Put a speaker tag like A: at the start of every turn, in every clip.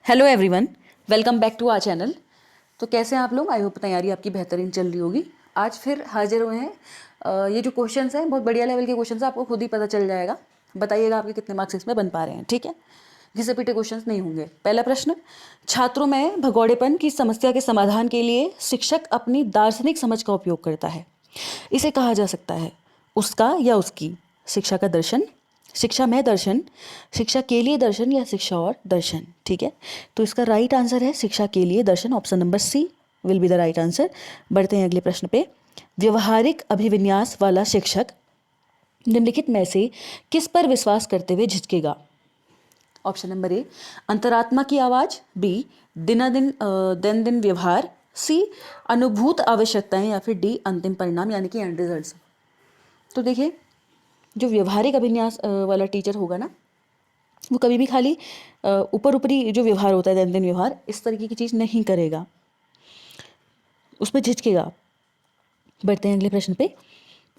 A: Hello everyone, welcome back to our channel. तो कैसे हैं आप लोग? आई होप तैयारी आपकी बेहतरीन चल रही होगी। आज फिर हाजिर हुए हैं। ये जो क्वेश्चंस हैं बहुत बढ़िया लेवल के क्वेश्चंस हैं, आपको खुद ही पता चल जाएगा। बताइएगा आपके कितने मार्क्स इसमें बन पा रहे हैं, ठीक है? घिसे पीटे क्वेश्चंस नहीं होंगे। पहला प्रश्न, छात्रों में भगौड़ेपन की समस्या के समाधान के लिए शिक्षक अपनी दार्शनिक समझ का उपयोग करता है। इसे कहा जा सकता है उसका या उसकी। शिक्षा का दर्शन, शिक्षा में दर्शन, शिक्षा के लिए दर्शन या शिक्षा और दर्शन। ठीक है, तो इसका राइट आंसर है शिक्षा के लिए दर्शन। Option number C will be the right answer. बढ़ते हैं अगले प्रश्न पे। व्यवहारिक अभिविन्यास वाला शिक्षक निम्नलिखित में से किस पर विश्वास करते हुए झिझकेगा? ऑप्शन नंबर ए, अंतरात्मा की आवाज। बी, दिन दिन व्यवहार। सी, अनुभूत आवश्यकताएं। या फिर डी, अंतिम परिणाम यानी कि एंड रिजल्ट्स। तो देखिए, जो व्यवहारिक अभिन्यास वाला टीचर होगा ना, वो कभी भी खाली ऊपर ऊपरी जो व्यवहार होता है, दैनंदिन व्यवहार, इस तरीके की चीज़ नहीं करेगा, उसमें झिझकेगा। बढ़ते हैं अगले प्रश्न पे।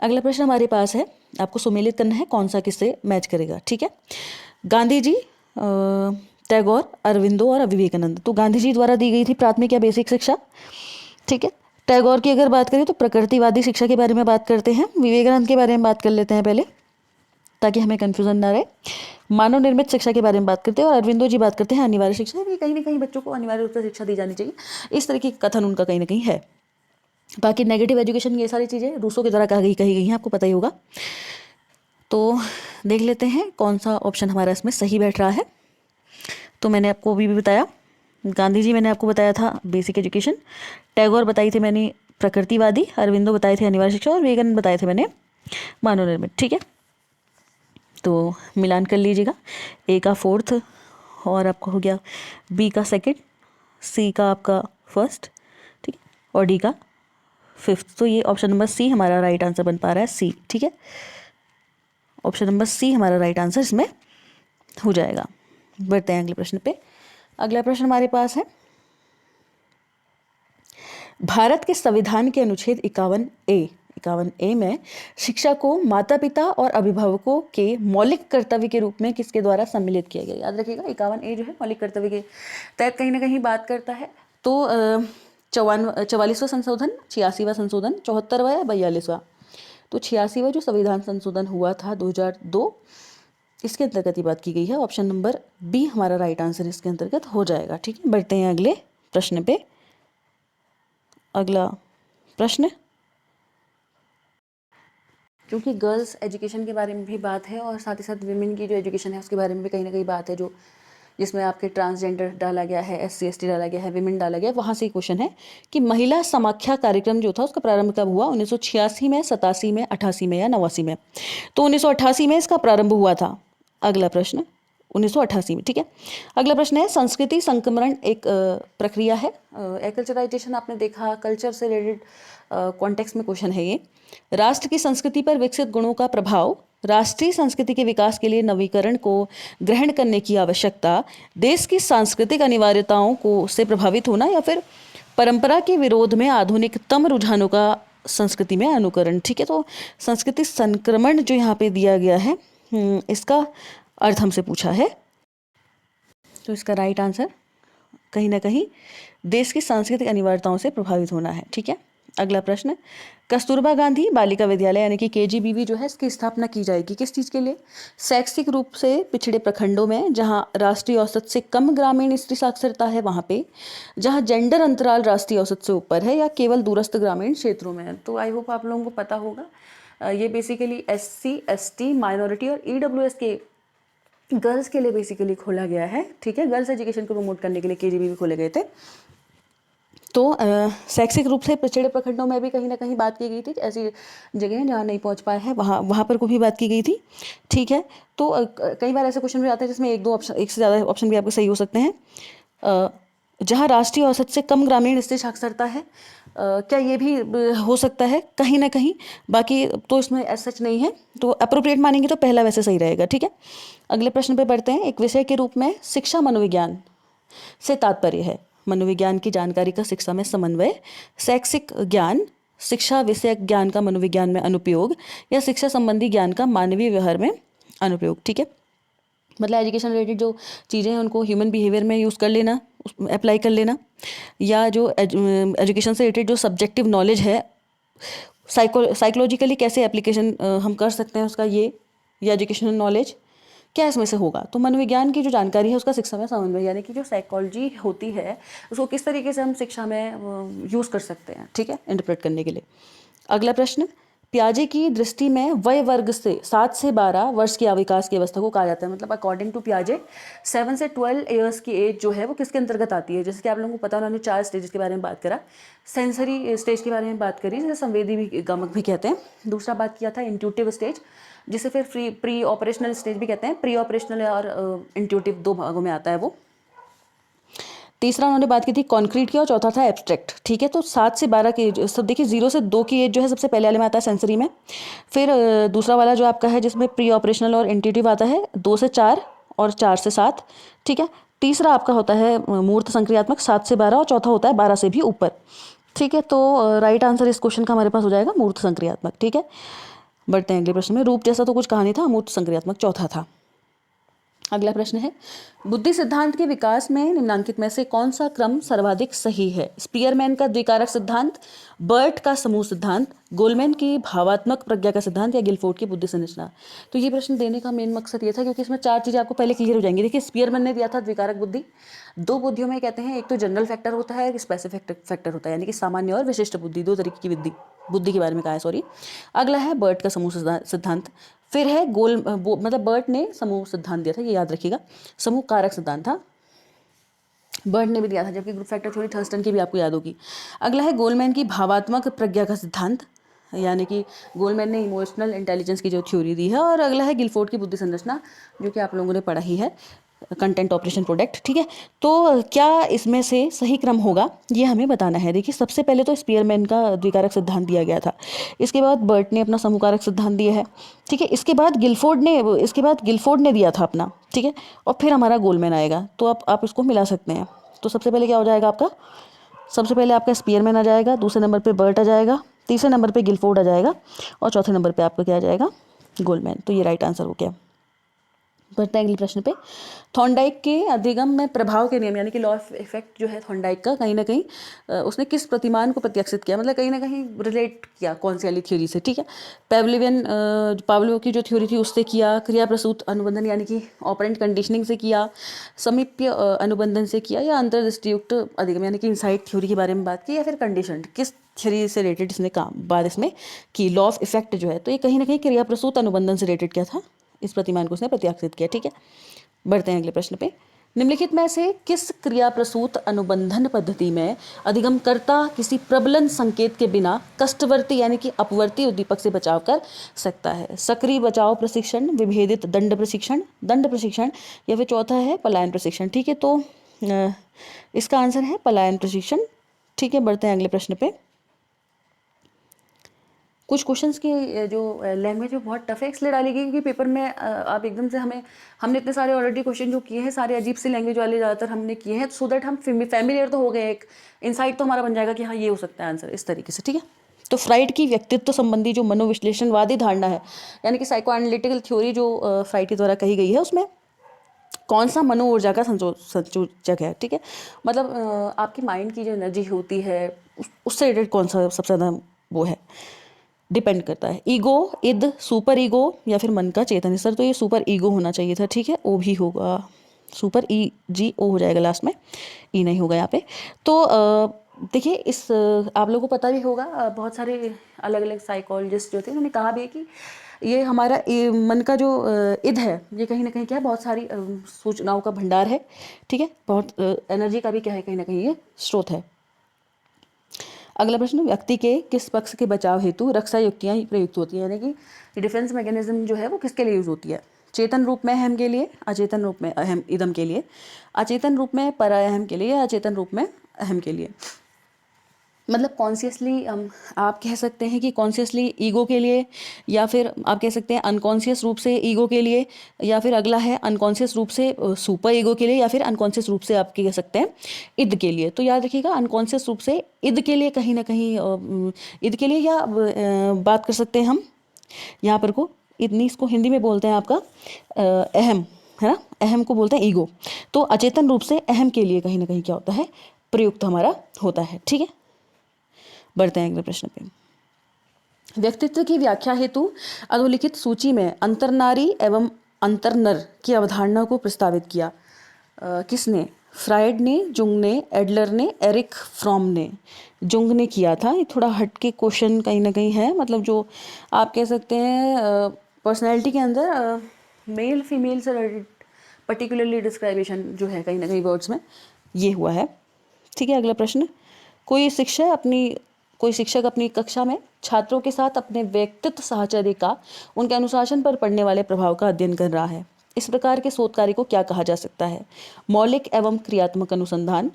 A: अगला प्रश्न हमारे पास है, आपको सुमेलित करना है कौन सा किससे मैच करेगा। ठीक है, गांधी जी, टैगोर, अरविंदो और विवेकानंद। तो गांधी जी द्वारा दी गई थी प्राथमिक या बेसिक शिक्षा। ठीक है, टैगोर की अगर बात करें तो प्रकृतिवादी शिक्षा के बारे में बात करते हैं। विवेकानंद के बारे में बात कर लेते हैं पहले, ताकि हमें कन्फ्यूजन ना रहे। मानव निर्मित शिक्षा के बारे में बात करते हैं। और अरविंदो जी बात करते हैं अनिवार्य शिक्षा। ये कहीं ना कहीं बच्चों को अनिवार्य रूप से शिक्षा दी जानी चाहिए, इस तरह की कथन उनका कहीं ना कहीं है। बाकी नेगेटिव एजुकेशन, ये सारी चीज़ें रूसों की तरह कही गई हैं, आपको पता ही होगा। तो देख लेते हैं कौन सा ऑप्शन हमारा इसमें सही बैठ रहा है। तो मैंने आपको अभी भी बताया, गांधी जी मैंने आपको बताया था बेसिक एजुकेशन, टैगोर बताई थी मैंने प्रकृतिवादी, अरविंदो बताए थे अनिवार्य शिक्षा, और विवेकानंद बताए थे मैंने मानव निर्मित। ठीक है, तो मिलान कर लीजिएगा। ए का फोर्थ और आपका हो गया बी का सेकंड, सी का आपका फर्स्ट, ठीक है, और डी का फिफ्थ। तो ये ऑप्शन नंबर सी हमारा राइट आंसर बन पा रहा है, सी। ठीक है, ऑप्शन नंबर सी हमारा राइट आंसर इसमें हो जाएगा। बढ़ते हैं अगले प्रश्न पे। अगला प्रश्न हमारे पास है, भारत के संविधान के अनुच्छेद 51A में शिक्षा को माता पिता और अभिभावकों के मौलिक कर्तव्य के रूप में किसके द्वारा सम्मिलित किया गया? याद रखिएगा, 51A जो है मौलिक कर्तव्य के तहत कहीं ना कहीं बात करता है। तो 44वां संशोधन, 86वां संशोधन, 74वां या 42वां? तो 86वां जो संविधान संशोधन हुआ था 2002, इसके अंतर्गत ही बात की गई है। ऑप्शन नंबर बी हमारा राइट आंसर इसके अंतर्गत हो जाएगा। ठीक है, बढ़ते हैं अगले प्रश्न पे। अगला प्रश्न, क्योंकि गर्ल्स एजुकेशन के बारे में भी बात है और साथ ही साथ विमेन की जो एजुकेशन है उसके बारे में भी कहीं ना कहीं बात है, जो जिसमें आपके ट्रांसजेंडर डाला गया है, SC ST डाला गया है, विमेन डाला गया है। वहाँ से क्वेश्चन है कि महिला समाख्या कार्यक्रम जो था उसका प्रारंभ कब हुआ? 1986 में, 87 में, 88 में या 89 में? तो 1988 में इसका प्रारंभ हुआ था। अगला प्रश्न, 1988 में। ठीक है, अगला प्रश्न है, संस्कृति संक्रमण एक प्रक्रिया है। एक्लचराइजेशन आपने देखा, कल्चर से रिलेटेड कॉन्टेक्स्ट में क्वेश्चन है ये। राष्ट्र की संस्कृति पर विकसित गुणों का प्रभाव, राष्ट्रीय संस्कृति के विकास के लिए नवीकरण को ग्रहण करने की आवश्यकता, देश की सांस्कृतिक अनिवार्यताओं को से प्रभावित होना, या फिर परंपरा के विरोध में आधुनिकतम रुझानों का संस्कृति में अनुकरण। ठीक है, तो संस्कृति संक्रमण जो यहाँ पे दिया गया है, इसका अर्थ हमसे पूछा है। तो इसका राइट आंसर कहीं ना कहीं देश की सांस्कृतिक अनिवार्यताओं से प्रभावित होना है। ठीक है, अगला प्रश्न, कस्तूरबा गांधी बालिका विद्यालय यानी कि KGBV जो है, इसकी स्थापना की जाएगी किस चीज़ के लिए? शैक्षिक रूप से पिछड़े प्रखंडों में, जहां राष्ट्रीय औसत से कम ग्रामीण स्त्री साक्षरता है वहां पे, जहां जेंडर अंतराल राष्ट्रीय औसत से ऊपर है, या केवल दूरस्थ ग्रामीण क्षेत्रों में है? तो आई होप आप लोगों को पता होगा, ये बेसिकली SC ST माइनॉरिटी और EWS के गर्ल्स के लिए बेसिकली खोला गया है। ठीक है, गर्ल्स एजुकेशन को प्रमोट करने के लिए KGBV खोले गए थे। तो शैक्षिक रूप से पिछड़े प्रखंडों में भी कहीं ना कहीं बात की गई थी, ऐसी जगह जहाँ नहीं पहुँच पाए हैं वहाँ पर को भी बात की गई थी। ठीक है, तो कई बार ऐसे क्वेश्चन भी आते हैं जिसमें एक से ज़्यादा ऑप्शन भी आपके सही हो सकते हैं। जहाँ राष्ट्रीय औसत से कम ग्रामीण स्त्री साक्षरता है, क्या ये भी हो सकता है कहीं ना कहीं? बाकी तो इसमें ऐसा सच नहीं है, तो अप्रोप्रिएट मानेंगे तो पहला वैसे सही रहेगा। ठीक है, अगले प्रश्न पे बढ़ते हैं। एक विषय के रूप में शिक्षा मनोविज्ञान से तात्पर्य है मनोविज्ञान की जानकारी का शिक्षा में समन्वय, शैक्षिक ज्ञान, शिक्षा विषयक ज्ञान का मनोविज्ञान में अनुप्रयोग, या शिक्षा संबंधी ज्ञान का मानवीय व्यवहार में अनुप्रयोग। ठीक है, मतलब एजुकेशन रिलेटेड जो चीज़ें हैं उनको ह्यूमन बिहेवियर में यूज़ कर लेना, अप्लाई कर लेना, या जो एजुकेशन से रिलेटेड जो सब्जेक्टिव नॉलेज है साइकोलॉजिकली कैसे एप्लीकेशन हम कर सकते हैं उसका, ये या एजुकेशनल नॉलेज क्या इसमें से होगा। तो मनोविज्ञान की जो जानकारी है उसका शिक्षा में समन्वय, यानी कि जो साइकोलॉजी होती है उसको किस तरीके से हम शिक्षा में यूज़ कर सकते हैं, ठीक है, इंटरप्रेट करने के लिए। अगला प्रश्न, पियाजे की दृष्टि में वय वर्ग से 7 से 12 वर्ष की विकास की अवस्था को कहा जाता है। मतलब अकॉर्डिंग टू पियाजे 7 से 12 ईयर्स की एज जो है वो किसके अंतर्गत आती है। जैसे कि आप लोगों को पता, उन्होंने 4 स्टेजेस के बारे में बात करा, सेंसरी स्टेज के बारे में बात करी जिसे संवेदी भी गमक भी कहते हैं। दूसरा बात किया था इंट्यूटिव स्टेज, जिसे फिर प्री ऑपरेशनल स्टेज भी कहते हैं। प्री ऑपरेशनल और इंट्यूटिव 2 भागों में आता है वो। तीसरा उन्होंने बात की थी कॉन्क्रीट की, और चौथा था एब्स्ट्रैक्ट, ठीक है। तो 7 से 12 की सब देखिए, 0 से 2 की एज जो है सबसे पहले वाले में आता है सेंसरी में। फिर दूसरा वाला जो आपका है जिसमें प्री ऑपरेशनल और इंट्यूटिव आता है 2 से 4 और 4 से 7, ठीक है। तीसरा आपका होता है मूर्त संक्रियात्मक 7 से 12, और चौथा होता है 12 से भी ऊपर, ठीक है। तो राइट आंसर इस क्वेश्चन का हमारे पास हो जाएगा मूर्त संक्रियात्मक, ठीक है। बढ़ते हैं अगले प्रश्न में। रूप जैसा तो कुछ कहा नहीं था, मूर्त संक्रियात्मक चौथा था। अगला प्रश्न है, बुद्धि सिद्धांत के विकास में निम्नलिखित में से कौन सा क्रम सर्वाधिक सही है। स्पीयरमैन का द्विकारक सिद्धांत, बर्ट का समूह सिद्धांत, गोलमैन की भावात्मक प्रज्ञा का सिद्धांत, या गिलफोर्ड की बुद्धि संरचना। तो ये प्रश्न देने का मेन मकसद ये था क्योंकि इसमें 4 चीज़ें आपको पहले क्लियर हो जाएंगी। देखिए, स्पीयरमैन ने दिया था द्विकारक बुद्धि। 2 बुद्धियों में कहते हैं, एक तो जनरल फैक्टर होता है, एक स्पेसिफिक फैक्टर होता है, यानी कि सामान्य और विशिष्ट बुद्धि, 2 तरीके की बुद्धि के बारे में कहा है, सॉरी। अगला है बर्ट का समूह सिद्धांत। फिर है मतलब बर्ट ने समूह सिद्धांत दिया था, ये याद रखिएगा, समूह कारक सिद्धांत था, बर्ट ने भी दिया था, जबकि ग्रुप फैक्टर थ्योरी थर्स्टन की भी आपको याद होगी। अगला है गोलमैन की भावात्मक प्रज्ञा का सिद्धांत, यानी कि गोलमैन ने इमोशनल इंटेलिजेंस की जो थ्योरी दी है। और अगला है गिलफोर्ड की बुद्धि संरचना, जो कि आप लोगों ने पढ़ा ही है, कंटेंट ऑपरेशन प्रोडक्ट, ठीक है। तो क्या इसमें से सही क्रम होगा ये हमें बताना है। देखिए, सबसे पहले तो स्पीयरमैन का द्विकारक सिद्धांत दिया गया था, इसके बाद बर्ट ने अपना समूहकारक सिद्धांत दिया है, ठीक है। इसके बाद गिलफोर्ड ने दिया था अपना, ठीक है, और फिर हमारा गोलमैन आएगा। तो आप इसको मिला सकते हैं। तो सबसे पहले क्या हो जाएगा आपका, सबसे पहले आपका स्पीयरमैन आ जाएगा, दूसरे नंबर पे बर्ट आ जाएगा, तीसरे नंबर पे गिलफोर्ड आ जाएगा, और चौथे नंबर पे आपका क्या आ जाएगा, गोलमैन। तो ये राइट आंसर हो गया। बढ़ते हैं अगले प्रश्न पे। थॉर्नडाइक के अधिगम में प्रभाव के नियम, यानी कि लॉ ऑफ इफेक्ट जो है थॉर्नडाइक का, कहीं ना कहीं उसने किस प्रतिमान को प्रत्याशित किया, मतलब कहीं ना कहीं रिलेट किया कौन सी वाली थ्योरी से, ठीक है। पावलोव की जो थ्योरी थी उससे किया, क्रिया प्रसूत अनुबंधन यानी कि ऑपरेंट कंडीशनिंग से किया, समीप्य अनुबंधन से किया, या अंतर्दृष्टियुक्त अधिगम यानी कि इनसाइट थ्योरी के बारे में बात की, या फिर कंडीशनड, किस थ्योरी से रिलेटेड इसने काम बात इसमें की, लॉ ऑफ इफेक्ट जो है। तो ये कहीं ना कहीं क्रिया प्रसूत अनुबंधन से रिलेटेड क्या था, इस प्रतिमान को उसने प्रत्याशित किया, ठीक है। बढ़ते हैं अगले प्रश्न पे। निम्नलिखित में से किस क्रिया प्रसूत अनुबंधन पद्धति में अधिगमकर्ता किसी प्रबलन संकेत के बिना कष्टवर्ती यानी कि अपवर्ती उद्दीपक से बचाव कर सकता है। सक्रिय बचाव प्रशिक्षण, विभेदित दंड प्रशिक्षण, या फिर चौथा है पलायन प्रशिक्षण, ठीक है। तो इसका आंसर है पलायन प्रशिक्षण, ठीक है। बढ़ते हैं अगले प्रश्न पे। कुछ क्वेश्चंस की जो लैंग्वेज है बहुत टफ है, इसलिए डाली गई क्योंकि पेपर में आप एकदम से हमने इतने सारे ऑलरेडी क्वेश्चन जो किए हैं सारे अजीब सी लैंग्वेज वाले ज़्यादातर हमने किए हैं, सो दैट हम फैमिलियर तो हो गए, एक इनसाइट तो हमारा बन जाएगा कि हाँ ये हो सकता है आंसर, इस तरीके से, ठीक है। तो फ्राइड की व्यक्तित्व संबंधी जो मनोविश्लेषणवादी धारणा है, यानी कि साइको एनालिटिकल थ्योरी जो फ्राइड के द्वारा कही गई है, उसमें कौन सा मनो ऊर्जा का संसूचक है, ठीक है। मतलब आपकी माइंड की जो एनर्जी होती है उससे रिलेटेड कौन सा सबसे ज़्यादा वो है, डिपेंड करता है। ईगो, इद, सुपर ईगो, या फिर मन का चेतन स्तर। तो ये सुपर ईगो होना चाहिए था, ठीक है। ओ भी होगा, सुपर ई जी ओ हो जाएगा लास्ट में, ई नहीं होगा यहाँ पे। तो देखिए, इस आप लोगों को पता भी होगा, बहुत सारे अलग अलग साइकोलॉजिस्ट जो थे उन्होंने कहा भी है कि ये हमारा मन का जो इद है, ये कहीं ना कहीं क्या है, बहुत सारी सूचनाओं का भंडार है, ठीक है। बहुत एनर्जी का भी क्या है, कहीं ना कहीं ये स्रोत है। अगला प्रश्न, व्यक्ति के किस पक्ष के बचाव हेतु रक्षा युक्तियाँ प्रयुक्त होती हैं, यानी कि डिफेंस मैकेनिज्म जो है वो किसके लिए यूज़ होती है। चेतन रूप में अहम के लिए, अचेतन रूप में अहम इदम के लिए, अचेतन रूप में पराअहम के लिए, या अचेतन रूप में अहम के लिए। मतलब कॉन्शियसली आप कह सकते हैं कि कॉन्शियसली ईगो के लिए, या फिर आप कह सकते हैं अनकॉन्शियस रूप से ईगो के लिए, या फिर अगला है अनकॉन्शियस रूप से सुपर ईगो के लिए, या फिर अनकॉन्शियस रूप से आप कह सकते हैं इद के लिए। तो याद रखिएगा, अनकॉन्शियस रूप से इद के लिए कहीं ना कहीं इद के लिए, या बात कर सकते हैं हम यहाँ पर को इतनी, इसको हिंदी में बोलते हैं आपका अहम, है ना, अहम को बोलते हैं ईगो। तो अचेतन रूप से अहम के लिए कहीं ना कहीं क्या होता है, प्रयुक्त हमारा होता है। ठीक है, बढ़ते हैं अगले प्रश्न पे। व्यक्तित्व की व्याख्या हेतु अधोलिखित सूची में अंतर्नारी एवं अंतर्नर की अवधारणा को प्रस्तावित किया। किसने? फ्रायड ने, जुंग ने, एडलर ने, एरिक फ्रॉम ने। जुंग ने किया था। ये थोड़ा हटके क्वेश्चन कहीं ना कहीं है, मतलब जो आप कह सकते हैं पर्सनैलिटी के अंदर मेल फीमेल से रिलेटेड पर्टिकुलरली डिस्क्राइबेशन जो है कहीं ना कहीं वर्ड्स में ये हुआ है। ठीक है, अगला प्रश्न। कोई शिक्षक अपनी कक्षा में छात्रों के साथ अपने व्यक्तित्व साहचर्य का उनके अनुशासन पर पड़ने वाले प्रभाव का अध्ययन कर रहा है। इस प्रकार के शोध कार्य को क्या कहा जा सकता है? मौलिक एवं क्रियात्मक अनुसंधान,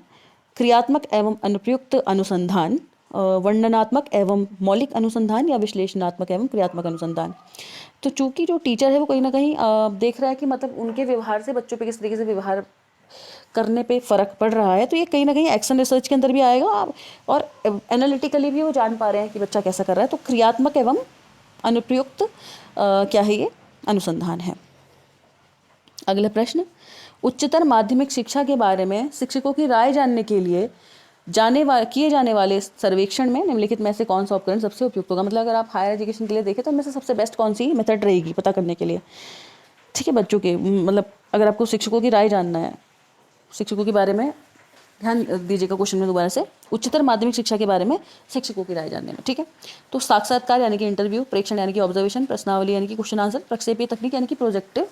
A: क्रियात्मक एवं अनुप्रयुक्त अनुसंधान, वर्णनात्मक एवं मौलिक अनुसंधान, या विश्लेषणात्मक एवं क्रियात्मक अनुसंधान। तो चूंकि जो टीचर है वो कहीं ना कहीं देख रहा है कि मतलब उनके व्यवहार से बच्चों पे किस तरीके से व्यवहार करने पे फ़र्क पड़ रहा है, तो ये कहीं ना कहीं एक्शन रिसर्च के अंदर भी आएगा और एनालिटिकली भी वो जान पा रहे हैं कि बच्चा कैसा कर रहा है। तो क्रियात्मक एवं अनुप्रयुक्त क्या है, ये अनुसंधान है। अगला प्रश्न। उच्चतर माध्यमिक शिक्षा के बारे में शिक्षकों की राय जानने के लिए किए जाने वाले सर्वेक्षण में निम्नलिखित में से कौन सा उपकरण सबसे उपयुक्त होगा? मतलब अगर आप हायर एजुकेशन के लिए देखें तो इनमें से सबसे बेस्ट कौन सी मेथड रहेगी पता करने के लिए? ठीक है, बच्चों के मतलब अगर आपको शिक्षकों की राय जानना है, शिक्षकों के बारे में ध्यान दीजिएगा क्वेश्चन में दोबारा से, उच्चतर माध्यमिक शिक्षा के बारे में शिक्षकों की राय जानने में। ठीक है, तो साक्षात्कार यानी कि इंटरव्यू, प्रेक्षण यानी कि ऑब्जर्वेशन, प्रश्नावली यानी कि क्वेश्चन आंसर, प्रक्षेपीय तकनीक यानी कि प्रोजेक्टिव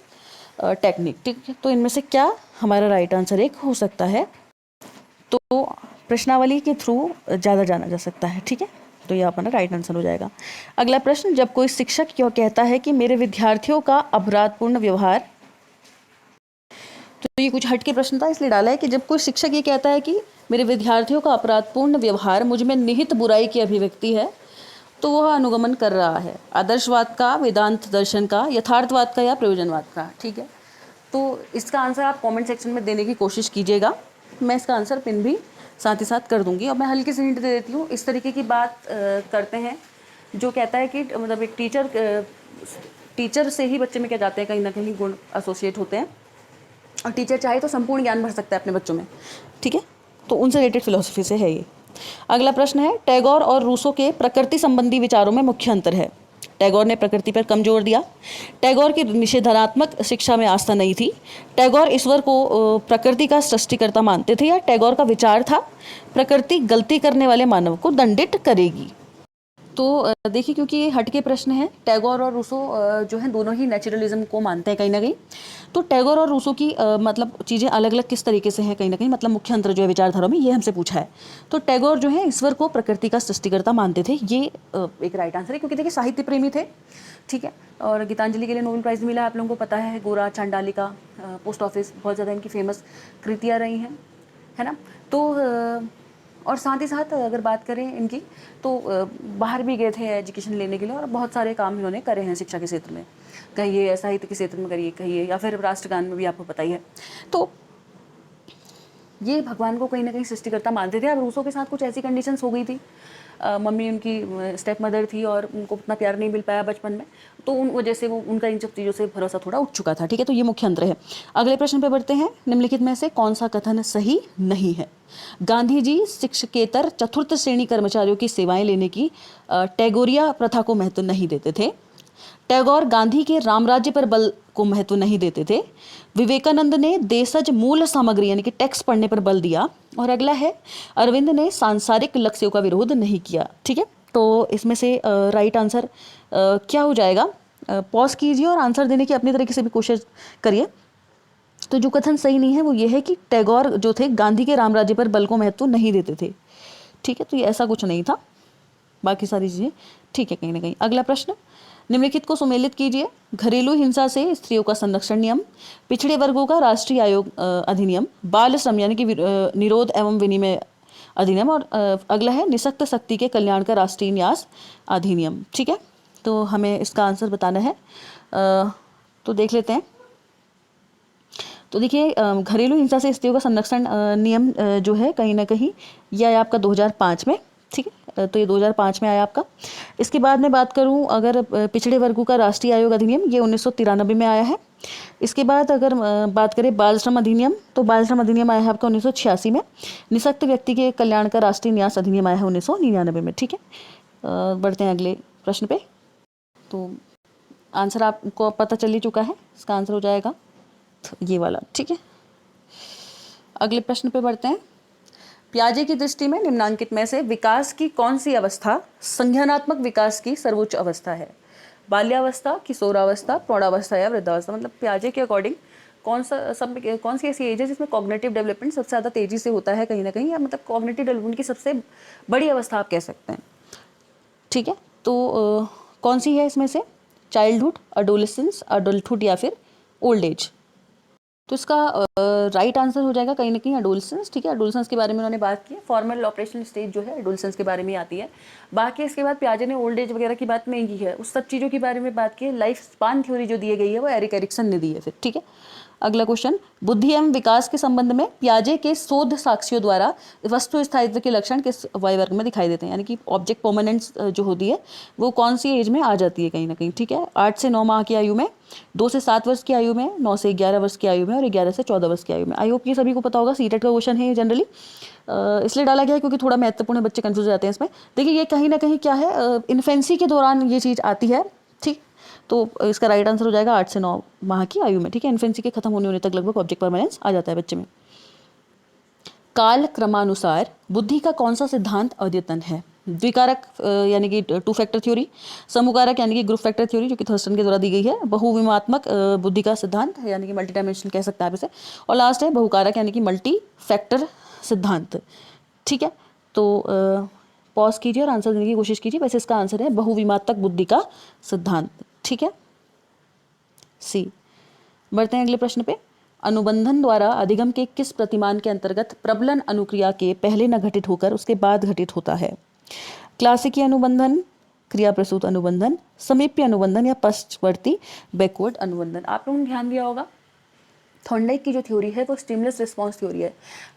A: टेक्निक। ठीक है, तो इनमें से क्या हमारा राइट आंसर एक हो सकता है? तो प्रश्नावली के थ्रू ज़्यादा जाना जा सकता है। ठीक है, तो ये हमारा राइट आंसर हो जाएगा। अगला प्रश्न। जब कोई शिक्षक क्यों कहता है कि मेरे विद्यार्थियों का अपराधपूर्ण व्यवहार, तो ये कुछ हटके प्रश्न था इसलिए डाला है कि जब कोई शिक्षक ये कहता है कि मेरे विद्यार्थियों का अपराधपूर्ण व्यवहार मुझ में निहित बुराई की अभिव्यक्ति है, तो वह अनुगमन कर रहा है आदर्शवाद का, वेदांत दर्शन का, यथार्थवाद का, या प्रयोजनवाद का। ठीक है, तो इसका आंसर आप कमेंट सेक्शन में देने की कोशिश कीजिएगा। मैं इसका आंसर पिन भी साथ ही साथ कर दूंगी। और मैं हल्की सी हिंट दे देती हूँ, इस तरीके की बात करते हैं जो कहता है कि मतलब एक टीचर से ही बच्चे में क्या जाते हैं, कहीं ना कहीं गुण एसोसिएट होते हैं, और टीचर चाहे तो संपूर्ण ज्ञान भर सकता है अपने बच्चों में। ठीक है, तो उनसे रिलेटेड फिलोसफी से है ये। अगला प्रश्न है। टैगोर और रूसो के प्रकृति संबंधी विचारों में मुख्य अंतर है। टैगोर ने प्रकृति पर कम जोर दिया। टैगोर की निषेधात्मक शिक्षा में आस्था नहीं थी। टैगोर ईश्वर को प्रकृति का सृष्टिकर्ता मानते थे, या टैगोर का विचार था प्रकृति गलती करने वाले मानव को दंडित करेगी। तो देखिए, क्योंकि ये हटके प्रश्न है, टैगोर और रूसो जो है दोनों ही नेचुरलिज्म को मानते हैं कहीं ना कहीं। तो टैगोर और रूसो की मतलब चीज़ें अलग अलग किस तरीके से हैं कहीं ना कहीं, मतलब मुख्य अंतर जो है विचारधारा में, ये हमसे पूछा है। तो टैगोर जो है ईश्वर को प्रकृति का सृष्टिकर्ता मानते थे, ये एक राइट आंसर है, क्योंकि देखिए साहित्य प्रेमी थे। ठीक है, और गीतांजलि के लिए नोबेल प्राइज़ मिला, आप लोगों को पता है। गोरा, चांडालिका, पोस्ट ऑफिस, बहुत ज़्यादा इनकी फेमस कृतियाँ रही हैं, है ना। तो और साथ ही साथ अगर बात करें इनकी, तो बाहर भी गए थे एजुकेशन लेने के लिए, और बहुत सारे काम इन्होंने करे हैं शिक्षा के क्षेत्र में, कहिए साहित्य के क्षेत्र में करिए, कहिए या फिर राष्ट्रगान में भी आपको पता ही है। तो ये भगवान को कहीं ना कहीं सृष्टिकर्ता मानते थे। अब रूसों के साथ कुछ ऐसी कंडीशंस हो गई थी, मम्मी उनकी स्टेप मदर थी और उनको उतना प्यार नहीं मिल पाया बचपन में, तो उन वजह से वो उनका इन सब चीज़ों से भरोसा थोड़ा उठ चुका था। ठीक है, तो ये मुख्य अंतर है। अगले प्रश्न पे बढ़ते हैं। निम्नलिखित में से कौन सा कथन सही नहीं है? गांधी जी शिक्षकेतर चतुर्थ श्रेणी कर्मचारियों की सेवाएं लेने की टैगोरिया प्रथा को महत्व नहीं देते थे। टैगोर गांधी के रामराज्य पर बल को महत्व नहीं देते थे। विवेकानंद ने देशज मूल सामग्री यानी कि टेक्स्ट पढ़ने पर बल दिया। और अगला है, अरविंद ने सांसारिक लक्ष्यों का विरोध नहीं किया। ठीक है, तो इसमें से राइट आंसर क्या हो जाएगा? पॉज कीजिए और आंसर देने की अपनी तरीके से भी कोशिश करिए। तो जो कथन सही नहीं है वो ये है कि टैगोर जो थे गांधी के रामराज्य पर बल को महत्व नहीं देते थे। ठीक है, तो ये ऐसा कुछ नहीं था, बाकी सारी चीज़ें ठीक है कहीं ना कहीं। अगला प्रश्न। निम्नलिखित को सुमेलित कीजिए। घरेलू हिंसा से स्त्रियों का संरक्षण नियम, पिछड़े वर्गों का राष्ट्रीय आयोग अधिनियम, बाल श्रम यानी कि निरोध एवं विनिमय अधिनियम, और अगला है निःशक्त शक्ति के कल्याण का राष्ट्रीय न्यास अधिनियम। ठीक है, तो हमें इसका आंसर बताना है। तो देख लेते हैं। तो देखिए, घरेलू हिंसा से स्त्रियों का संरक्षण नियम जो है कहीं ना कहीं यह आया आपका 2005 में। ठीक है, तो ये 2005 में आया आपका। इसके बाद मैं बात करूं अगर पिछड़े वर्गों का राष्ट्रीय आयोग अधिनियम, ये 1993 में आया है। इसके बाद अगर बात करें बाल श्रम अधिनियम, तो बाल श्रम अधिनियम आया है आपका 1986 में। निःशक्त व्यक्ति के कल्याण का राष्ट्रीय न्यास अधिनियम आया है 1999 में। ठीक है, बढ़ते हैं अगले प्रश्न पे। तो आंसर आपको पता चल ही चुका है, इसका आंसर हो जाएगा ये वाला। ठीक है, अगले प्रश्न पे बढ़ते हैं। पियाजे की दृष्टि में निम्नांकित में से विकास की कौन सी अवस्था संज्ञानात्मक विकास की सर्वोच्च अवस्था है? बाल्यावस्था, किशोरावस्था, प्रौढ़ावस्था या वृद्धावस्था? मतलब पियाजे के अकॉर्डिंग कौन सी ऐसी एज है जिसमें कॉग्निटिव डेवलपमेंट सबसे ज़्यादा तेजी से होता है कहीं ना कहीं, या मतलब कॉग्निटिव डेवलपमेंट की सबसे बड़ी अवस्था आप कह सकते हैं। ठीक है, तो कौन सी है इसमें से? चाइल्डहुड, अडोलेसेंस, अडल्टहुड या फिर ओल्ड एज? तो इसका राइट आंसर हो जाएगा कहीं ना कहीं एडोलसेंस। ठीक है, एडोलसेंस के बारे में उन्होंने बात की है। फॉर्मल ऑपरेशनल स्टेज जो है एडोलसेंस के बारे में आती है। बाकी इसके बाद पियाजे ने ओल्ड एज वगैरह की बात नहीं की है, उस सब चीज़ों के बारे में बात की है। लाइफ स्पान थ्योरी जो दी गई है वो एरिक एरिक्सन ने दी है फिर। ठीक है, अगला क्वेश्चन, बुद्धि एवं विकास के संबंध में पियाजे के शोध साक्ष्यों द्वारा वस्तु स्थायित्व के लक्षण किस वायु वर्ग में दिखाई देते हैं? यानी कि ऑब्जेक्ट परमानेंस जो होती है वो कौन सी एज में आ जाती है कहीं ना कहीं? ठीक है, 8 से 9 माह की आयु में, 2 से 7 वर्ष की आयु में, 9 से 11 वर्ष की आयु में और 11 से 14 वर्ष की आयु में। आई होप ये सभी को पता होगा, सीटेट का क्वेश्चन है ये जनरली इसलिए डाला गया है क्योंकि थोड़ा महत्वपूर्ण है, बच्चे कंफ्यूज हो जाते हैं इसमें। देखिए ये कहीं ना कहीं क्या है, इन्फेंसी के दौरान ये चीज़ आती है। ठीक, तो इसका राइट आंसर हो जाएगा 8 से 9 माह की आयु में। ठीक है, इन्फेंसी के खत्म होने तक लगभग ऑब्जेक्ट परमानेंस आ जाता है बच्चे में। काल क्रमानुसार बुद्धि का कौन सा सिद्धांत अद्यतन है? द्विकारक यानी कि 2 फैक्टर थ्योरी, समूकारक यानी कि ग्रुप फैक्टर थ्योरी जो कि थर्स्टन के द्वारा दी गई है, बहुविमात्मक बुद्धि का सिद्धांत यानी कि मल्टी डायमेंशनल कह सकते हैं आप इसे, और लास्ट है बहुकारक यानी कि मल्टी फैक्टर सिद्धांत। ठीक है, तो पॉज कीजिए और आंसर देने की कोशिश कीजिए। वैसे इसका आंसर है बहुविमात्मक बुद्धि का सिद्धांत। ठीक है, सी। बढ़ते हैं अगले प्रश्न पे। अनुबंधन द्वारा अधिगम के किस प्रतिमान के अंतर्गत प्रबलन अनुक्रिया के पहले न घटित होकर उसके बाद घटित होता है? क्लासिकी अनुबंधन, क्रिया प्रसूत अनुबंधन, समीप्य अनुबंधन या पश्चवर्ती बैकवर्ड अनुबंधन? आप लोगों ने ध्यान दिया होगा थॉर्नडाइक की जो थ्योरी है वो स्टिमुलस रिस्पांस थ्योरी है,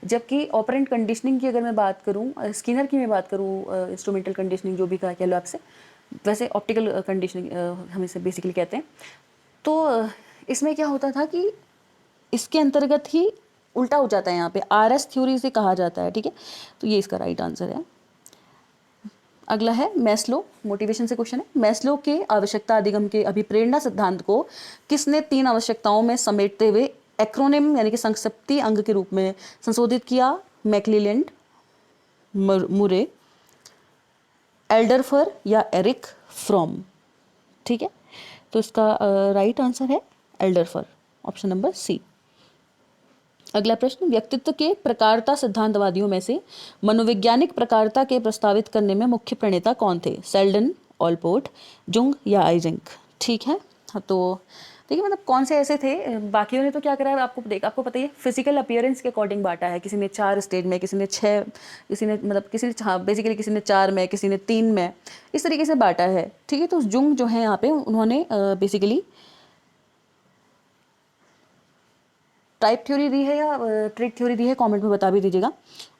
A: जबकि ऑपरेंट कंडीशनिंग की अगर मैं बात करूं, स्किनर की मैं बात करूं, इंस्ट्रूमेंटल कंडीशनिंग जो भी कह लो आपसे, वैसे ऑप्टिकल कंडीशनिंग हम इसे बेसिकली कहते हैं। तो इसमें क्या होता था कि इसके अंतर्गत ही उल्टा हो जाता है, यहाँ पे आरएस थ्योरी से कहा जाता है। ठीक है, तो ये इसका राइट आंसर है। अगला है मैस्लो, मोटिवेशन से क्वेश्चन है। मैस्लो के आवश्यकता अधिगम के अभिप्रेरणा सिद्धांत को किसने 3 आवश्यकताओं में समेटते हुए एक्रोनिम यानी कि संक्षिप्ती अंग के रूप में संशोधित किया? मैक्लेलैंड, मुरे, एल्डरफर या एरिक फ्रॉम? ठीक है, तो इसका राइट आंसर है एल्डरफर, ऑप्शन नंबर सी। अगला प्रश्न, व्यक्तित्व के प्रकारता सिद्धांतवादियों में से मनोवैज्ञानिक प्रकारता के प्रस्तावित करने में मुख्य प्रणेता कौन थे? सेल्डन, ऑलपोर्ट, जुंग या आइजेंक? ठीक है, तो देखिए मतलब कौन से ऐसे थे, बाकियों ने तो क्या करा है आपको पता ही है, फिजिकल अपीयरेंस के अकॉर्डिंग बांटा है। किसी ने 4 स्टेज में, किसी ने 6, किसी ने मतलब किसी ने बेसिकली किसी ने 4 में, किसी ने 3 में, इस तरीके से बांटा है। ठीक है, तो जुंग जो है यहाँ पे उन्होंने बेसिकली टाइप थ्योरी दी है या ट्रेट थ्योरी दी है, कमेंट में बता भी दीजिएगा।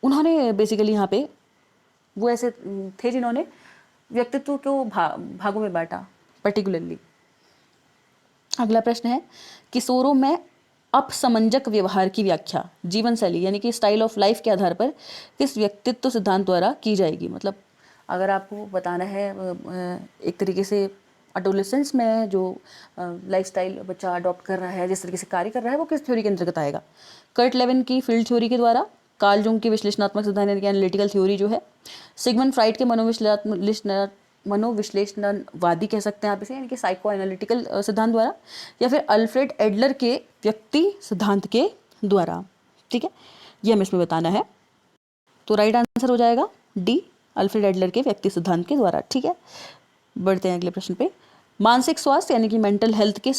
A: उन्होंने बेसिकली यहाँ पे वो ऐसे थे जिन्होंने व्यक्तित्व को भागों में बांटा पर्टिकुलरली। अगला प्रश्न है, किशोरों में अपसमंजक व्यवहार की व्याख्या जीवन शैली यानी कि स्टाइल ऑफ लाइफ के आधार पर किस व्यक्तित्व सिद्धांत द्वारा की जाएगी? मतलब अगर आपको बताना है एक तरीके से अडोलेसेंस में जो लाइफस्टाइल बच्चा अडॉप्ट कर रहा है, जिस तरीके से कार्य कर रहा है, वो किस थ्योरी के अंतर्गत आएगा? कर्ट लेविन की फील्ड थ्योरी के द्वारा, कार्ल जुंग की विश्लेषणात्मक सिद्धांत यानी कि एनालिटिकल थ्योरी जो है, सिगमंड फ्राइड के मनोविश्लेषणवादी कह सकते हैं आप इसे यानी कि साइको एनालिटिकल सिद्धांत द्वारा, या फिर अल्फ्रेड एडलर के व्यक्ति सिद्धांत के द्वारा? ठीक है, ये हमें इसमें बताना है। तो राइट आंसर हो जाएगा डी, अल्फ्रेड एडलर के व्यक्ति सिद्धांत के द्वारा। ठीक है, बढ़ते हैं अगले प्रश्न पे। मानसिक स्वास्थ्य यानी कि मेंटल हेल्थ के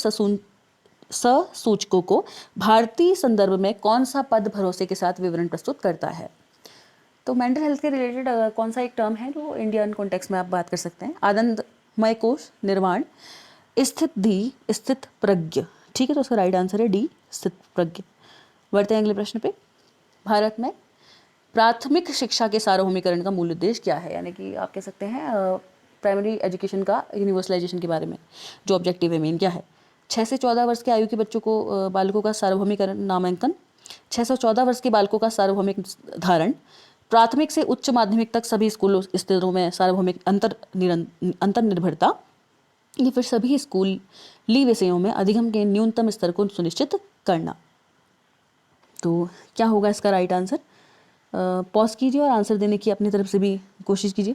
A: ससूचकों को भारतीय संदर्भ में कौन सा पद भरोसे के साथ विवरण प्रस्तुत करता है? तो मेंटल हेल्थ के रिलेटेड कौन सा एक टर्म है जो इंडियन कॉन्टेक्स्ट में आप बात कर सकते हैं? आनंदमय कोश, निर्वाण, स्थित प्रज्ञ। ठीक है, तो उसका राइट आंसर है डी, स्थित प्रज्ञ। बढ़ते हैं अगले प्रश्न पे। भारत में प्राथमिक शिक्षा के सार्वभौमिकरण का मूल उद्देश्य क्या है? यानी कि आप कह सकते हैं प्राइमरी एजुकेशन का यूनिवर्सलाइजेशन के बारे में जो ऑब्जेक्टिव है मेन क्या है? 6 से 14 वर्ष के आयु के बच्चों को बालकों का सार्वभौमिक नामांकन, 6 से 14 वर्ष के बालकों का सार्वभौमिक धारण, प्राथमिक से उच्च माध्यमिक तक सभी स्कूलों स्तरों में सार्वभौमिक अंतर्निर्भरता, या फिर सभी स्कूली विषयों में अधिगम के न्यूनतम स्तर को सुनिश्चित करना। तो क्या होगा इसका राइट आंसर? पॉज कीजिए और आंसर देने की अपनी तरफ से भी कोशिश कीजिए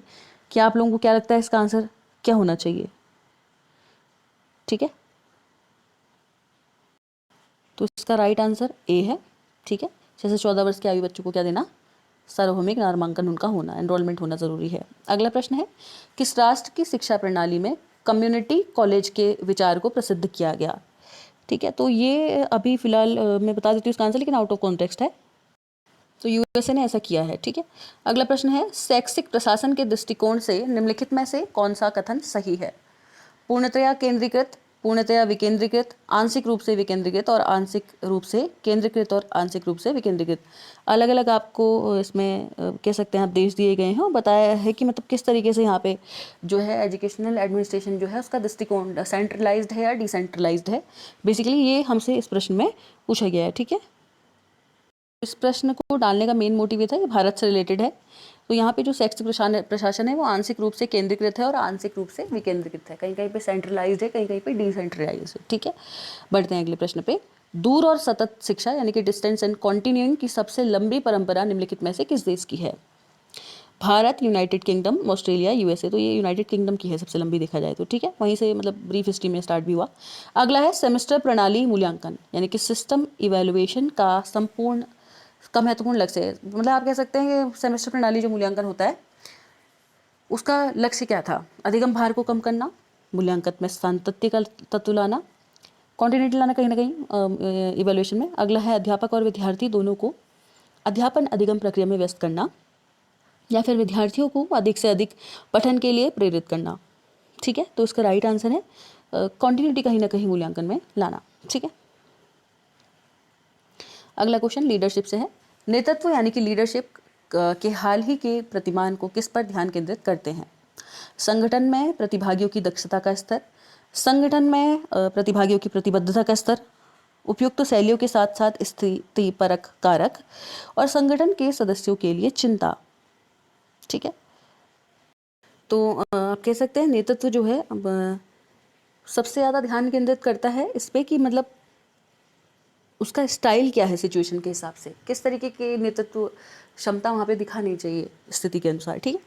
A: कि आप लोगों को क्या लगता है इसका आंसर क्या होना चाहिए। ठीक है, तो इसका राइट आंसर ए है। ठीक है, 6 से 14 वर्ष के आयु बच्चों को क्या देना? सार्वभौमिक नामांकन उनका होना, एनरोलमेंट होना ज़रूरी है। अगला प्रश्न है, किस राष्ट्र की शिक्षा प्रणाली में कम्युनिटी कॉलेज के विचार को प्रसिद्ध किया गया? ठीक है, तो ये अभी फिलहाल मैं बता देती हूँ इसका आंसर, लेकिन आउट ऑफ कॉन्टेक्स्ट है। तो यूएसए ने ऐसा किया है। ठीक है, अगला प्रश्न है, शैक्षिक प्रशासन के दृष्टिकोण से निम्नलिखित में से कौन सा कथन सही है? पूर्णतया केंद्रीकृत, पूर्णतया विकेंद्रीकृत, आंशिक रूप से विकेंद्रीकृत और आंशिक रूप से केंद्रीकृत और आंशिक रूप से विकेंद्रीकृत। अलग अलग आपको इसमें कह सकते हैं आप देश दिए गए हैं और बताया है कि मतलब किस तरीके से यहाँ पे जो है एजुकेशनल एडमिनिस्ट्रेशन जो है उसका दृष्टिकोण सेंट्रलाइज्ड है या डिसेंट्रलाइज्ड है। बेसिकली ये हमसे इस प्रश्न में पूछा गया है। ठीक है, इस प्रश्न को डालने का मेन मोटिव ये था कि भारत से रिलेटेड है। तो यहाँ पे जो शैक्षिक प्रशासन है वो आंशिक रूप से केंद्रीकृत है और आंशिक रूप से विकेंद्रीकृत है। कहीं कहीं पे सेंट्रलाइज्ड है, कहीं कहीं पे डिसेंट्रलाइज्ड है। ठीक है, बढ़ते हैं अगले प्रश्न पे। दूर और सतत शिक्षा यानी कि डिस्टेंस एंड कॉन्टिन्यूइंग की सबसे लंबी परंपरा निम्नलिखित में से किस देश की है? Bharat, United kingdom, Australia, USA. तो ये यूनाइटेड किंगडम की है सबसे लंबी देखा जाए तो। ठीक है, वहीं से मतलब ब्रीफ हिस्ट्री में स्टार्ट भी हुआ। अगला है सेमेस्टर प्रणाली मूल्यांकन यानी कि सिस्टम इवेल्युएशन का महत्वपूर्ण लक्ष्य है। मतलब आप कह सकते हैं कि सेमेस्टर प्रणाली जो मूल्यांकन होता है उसका लक्ष्य क्या था? अधिगम भार को कम करना, मूल्यांकन में सातत्य का तत्व लाना, कॉन्टिन्यूटी लाना कहीं ना कहीं इवेल्युएशन में। अगला है अध्यापक और विद्यार्थी दोनों को अध्यापन अधिगम प्रक्रिया में व्यस्त करना, या फिर विद्यार्थियों को अधिक से अधिक पठन के लिए प्रेरित करना। ठीक है, तो इसका राइट आंसर है कॉन्टिन्यूटी कहीं ना कहीं मूल्यांकन में लाना। ठीक है, अगला क्वेश्चन लीडरशिप से है। नेतृत्व यानी कि लीडरशिप के हाल ही के प्रतिमान को किस पर ध्यान केंद्रित करते हैं? संगठन में प्रतिभागियों की दक्षता का स्तर, संगठन में प्रतिभागियों की प्रतिबद्धता का स्तर, उपयुक्त शैलियों के साथ साथ स्थिति परक कारक और संगठन के सदस्यों के लिए चिंता। ठीक है, तो आप कह सकते हैं नेतृत्व जो है सबसे ज़्यादा ध्यान केंद्रित करता है इस पे कि मतलब उसका स्टाइल क्या है, सिचुएशन के हिसाब से किस तरीके के नेतृत्व क्षमता वहाँ पे दिखानी चाहिए स्थिति के अनुसार। ठीक है,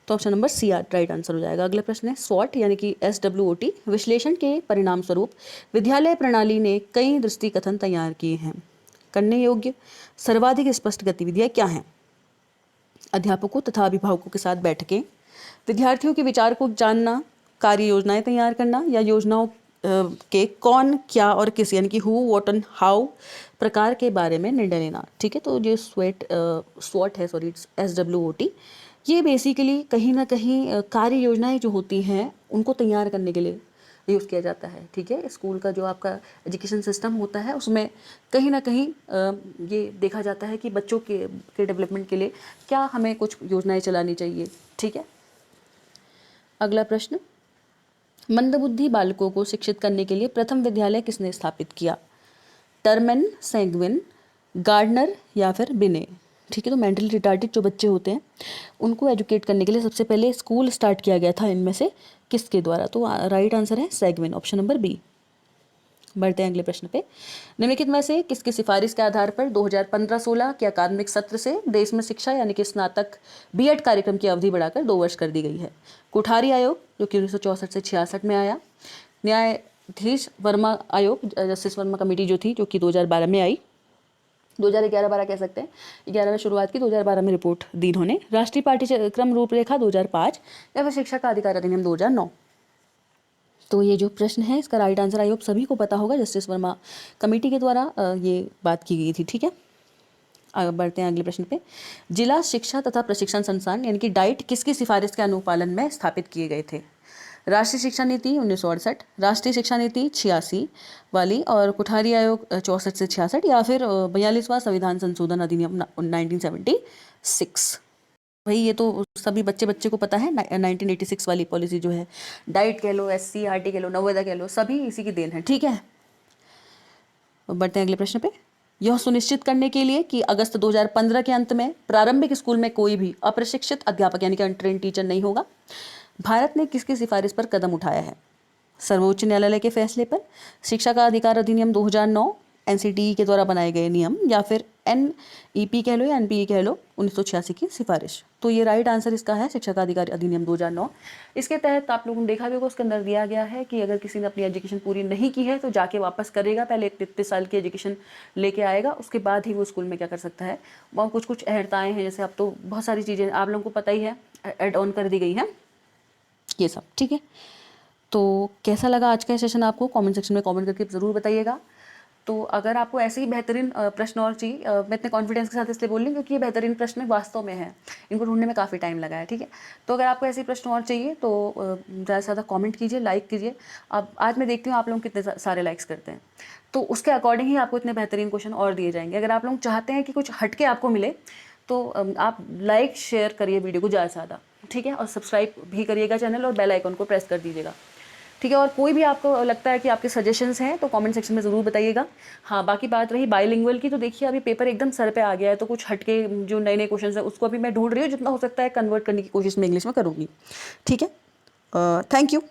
A: तो option number C right answer हो जाएगा। अगला प्रश्न है, स्वॉट यानी कि SWOT विश्लेषण के परिणाम स्वरूप विद्यालय प्रणाली ने कई दृष्टिकथन तैयार किए हैं। करने योग्य सर्वाधिक स्पष्ट गतिविधियाँ क्या हैं? अध्यापकों तथा अभिभावकों के साथ बैठकें, विद्यार्थियों के विचार को जानना, कार्य योजनाएं तैयार करना, या योजनाओं के कौन, क्या और किस यानी कि हु, व्हाट एंड हाउ प्रकार के बारे में निर्णय लेना। ठीक है, तो जो स्वॉट है, सॉरी SWOT, ये बेसिकली कहीं ना कहीं कार्य योजनाएं जो होती हैं उनको तैयार करने के लिए यूज़ किया जाता है। ठीक है, स्कूल का जो आपका एजुकेशन सिस्टम होता है उसमें कहीं ना कहीं ये देखा जाता है कि बच्चों के डेवलपमेंट के लिए क्या हमें कुछ योजनाएं चलानी चाहिए। ठीक है, अगला प्रश्न, मंदबुद्धि बालकों को शिक्षित करने के लिए प्रथम विद्यालय किसने स्थापित किया? टर्मेन, सेंगविन, गार्डनर या फिर बिने। ठीक है, तो मेंटली रिटार्डेड जो बच्चे होते हैं उनको एजुकेट करने के लिए सबसे पहले स्कूल स्टार्ट किया गया था इनमें से किसके द्वारा? तो राइट आंसर है सेगविन, ऑप्शन नंबर बी। बढ़ते हैं अगले प्रश्न पे। निम्नलिखित में से किसकी सिफारिश के आधार पर 2015-16 के अकादमिक सत्र से देश में शिक्षा यानी कि स्नातक B.Ed कार्यक्रम की अवधि बढ़ाकर 2 वर्ष कर दी गई है? कोठारी आयोग जो कि 1964 से 66 में आया, न्यायाधीश वर्मा आयोग, जस्टिस वर्मा कमेटी जो थी जो कि 2012 में आई, 2011-12 कह सकते हैं, 11 में शुरुआत की, 2012 में रिपोर्ट दी इन्होंने, राष्ट्रीय पाठ्यक्रम रूपरेखा 2005, या फिर शिक्षा का अधिकार अधिनियम 2009। तो ये जो प्रश्न है इसका राइट आंसर आई होप सभी को पता होगा, जस्टिस वर्मा कमेटी के द्वारा ये बात की गई थी। ठीक है, बढ़ते हैं अगले प्रश्न पे। जिला शिक्षा तथा प्रशिक्षण संस्थान यानी कि डाइट किसकी सिफारिश के अनुपालन में स्थापित किए गए थे? राष्ट्रीय शिक्षा नीति 1968, राष्ट्रीय शिक्षा नीति 86 वाली और कोठारी आयोग 64 से 66, या फिर 42वां संविधान संशोधन अधिनियम 1976। भाई ये तो सभी बच्चे बच्चे को पता है, 1986 वाली पॉलिसी जो है, डाइट कह लो, SCRT कह लो, नवोदय कह लो, सभी इसी की देन है। ठीक है, बढ़ते हैं अगले प्रश्न पे। यह सुनिश्चित करने के लिए कि अगस्त 2015 के अंत में प्रारंभिक स्कूल में कोई भी अप्रशिक्षित अध्यापक यानी कि अनट्रेन्ड टीचर नहीं होगा, भारत ने किसकी सिफारिश पर कदम उठाया है? सर्वोच्च न्यायालय के फैसले पर, शिक्षा का अधिकार अधिनियम 2009, NCTE के द्वारा बनाए गए नियम, या फिर NEP कह लो या NPE कह लो 1986 की सिफारिश? तो ये राइट आंसर इसका है शिक्षा का अधिकार अधिनियम 2009। इसके तहत आप लोगों ने देखा भी होगा, उसके अंदर दिया गया है कि अगर किसी ने अपनी एजुकेशन पूरी नहीं की है तो जाके वापस करेगा, पहले 33 साल की एजुकेशन लेके आएगा, उसके बाद ही वो स्कूल में क्या कर सकता है। वहाँ कुछ कुछ अहर्ताएँ हैं, जैसे अब तो बहुत सारी चीज़ें आप लोगों को पता ही है, एड ऑन कर दी गई हैं ये सब। ठीक है, तो कैसा लगा आज का सेशन आपको? कमेंट सेक्शन में कमेंट करके ज़रूर बताइएगा। तो अगर आपको ऐसे ही बेहतरीन प्रश्न और चाहिए, मैं इतने कॉन्फिडेंस के साथ इसलिए बोल रही हूँ क्योंकि ये बेहतरीन प्रश्न वास्तव में है, इनको ढूंढने में काफ़ी टाइम लगा है। ठीक है, तो अगर आपको ऐसे प्रश्न और चाहिए तो ज़्यादा से ज़्यादा कमेंट कीजिए, लाइक कीजिए। अब आज मैं देखती हूँ आप लोग कितने सारे लाइक्स करते हैं, तो उसके अकॉर्डिंग ही आपको इतने बेहतरीन क्वेश्चन और दिए जाएंगे। अगर आप लोग चाहते हैं कि कुछ हटके आपको मिले तो आप लाइक शेयर करिए वीडियो को ज़्यादा से ज़्यादा। ठीक है, और सब्सक्राइब भी करिएगा चैनल और बेल आइकन को प्रेस कर दीजिएगा। ठीक है, और कोई भी आपको लगता है कि आपके सजेशंस हैं तो कमेंट सेक्शन में ज़रूर बताइएगा। हाँ, बाकी बात रही बाइलिंगुअल की, तो देखिए अभी पेपर एकदम सर पे आ गया है, तो कुछ हटके जो नए नए क्वेश्चन हैं उसको अभी मैं ढूंढ रही हूँ, जितना हो सकता है कन्वर्ट करने की कोशिश मैं इंग्लिश में करूँगी। ठीक है, थैंक यू।